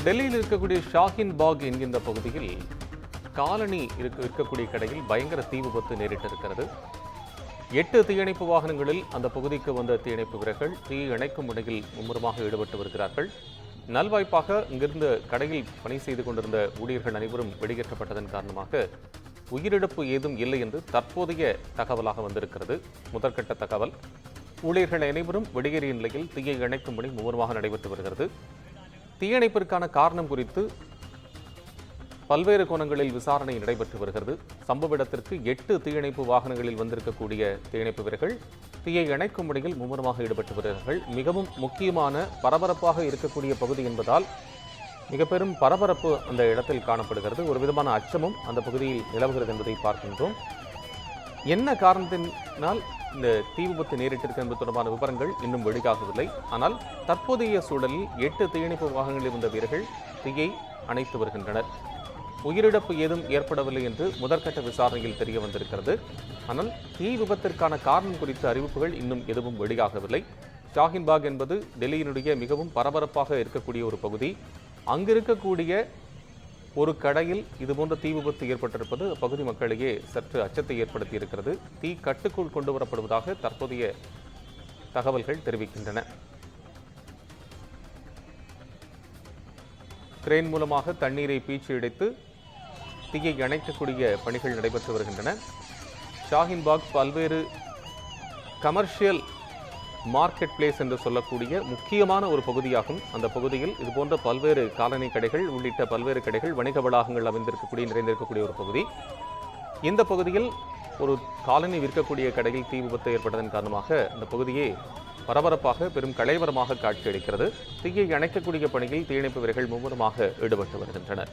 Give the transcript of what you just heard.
டெல்லியில் இருக்கக்கூடிய ஷாஹின் பாக் என்கின்ற பகுதியில் காலனி இருக்கக்கூடிய கடையில் பயங்கர தீ விபத்து நேரிட்டிருக்கிறது. 8 தீயணைப்பு வாகனங்களில் அந்த பகுதிக்கு வந்த தீயணைப்பு வீரர்கள் தீயை அணைக்கும் பணியில் மும்முரமாக ஈடுபட்டு வருகிறார்கள். நல்வாய்ப்பாக இங்கிருந்து கடையில் பணி செய்து கொண்டிருந்த ஊழியர்கள் அனைவரும் வெளியேற்றப்பட்டதன் காரணமாக உயிரிழப்பு ஏதும் இல்லை என்று தற்போதைய தகவலாக வந்திருக்கிறது. முதற்கட்ட தகவல், ஊழியர்கள் அனைவரும் வெளியேறிய நிலையில் தீயை அணைக்கும் பணி மும்முரமாக நடைபெற்று வருகிறது. தீயணைப்பிற்கான காரணம் குறித்து பல்வேறு கோணங்களில் விசாரணை நடைபெற்று வருகிறது. சம்பவ இடத்திற்கு 8 தீயணைப்பு வாகனங்களில் வந்திருக்கக்கூடிய தீயணைப்பு வீரர்கள் தீயை அணைக்கும் பணியில் மும்முரமாக ஈடுபட்டு வருகிறார்கள். மிகவும் முக்கியமான பரபரப்பாக இருக்கக்கூடிய பகுதி என்பதால் மிக பெரும் பரபரப்பு அந்த இடத்தில் காணப்படுகிறது. ஒரு விதமான அச்சமும் அந்த பகுதியில் நிலவுகிறது என்பதை பார்க்கின்றோம். என்ன காரணத்தினால் இந்த தீ விபத்து நேரிட்டிருக்கு என்பது தொடர்பான விவரங்கள் இன்னும் வெளியாகவில்லை. ஆனால் தற்போதைய சூழலில் 8 தீயணைப்பு வாகனங்களில் வந்த வீரர்கள் தீயை அணைத்து வருகின்றனர். உயிரிழப்பு ஏதும் ஏற்படவில்லை என்று முதற்கட்ட விசாரணையில் தெரிய வந்திருக்கிறது. ஆனால் தீ விபத்திற்கான காரணம் குறித்த அறிவிப்புகள் இன்னும் எதுவும் வெளியாகவில்லை. ஷாஹின் பாக் என்பது டெல்லியினுடைய மிகவும் பரபரப்பாக இருக்கக்கூடிய ஒரு பகுதி. அங்கிருக்கக்கூடிய ஒரு கடையில் இதுபோன்ற தீ விபத்து ஏற்பட்டிருப்பது பகுதி மக்களிடையே சற்று அச்சத்தை ஏற்படுத்தி இருக்கிறது. தீ கட்டுக்குள் கொண்டு வரப்படுவதாக தற்போதைய தகவல்கள் தெரிவிக்கின்றன. கிரேன் மூலமாக தண்ணீரை பீச்சி அடைத்து தீயை அணைக்கக்கூடிய பணிகள் நடைபெற்று வருகின்றன. ஷாஹின் பாக் பல்வேறு கமர்ஷியல் மார்க்கெட் பிளேஸ் என்று சொல்லக்கூடிய முக்கியமான ஒரு பகுதியாகும். அந்த பகுதியில் இதுபோன்ற பல்வேறு காலனி கடைகள் உள்ளிட்ட பல்வேறு கடைகள், வணிக வளாகங்கள் அமைந்திருக்கக்கூடிய நிறைந்திருக்கக்கூடிய ஒரு பகுதி. இந்த பகுதியில் ஒரு காலனி விற்கக்கூடிய கடையில் தீ விபத்து ஏற்பட்டதன் காரணமாக அந்த பகுதியே பரபரப்பாக பெரும் கலைவரமாக காட்சியளிக்கிறது. தீயை அணைக்கக்கூடிய பணியில் தீயணைப்பு வீரர்கள் மும்முரமாக ஈடுபட்டு வருகின்றனர்.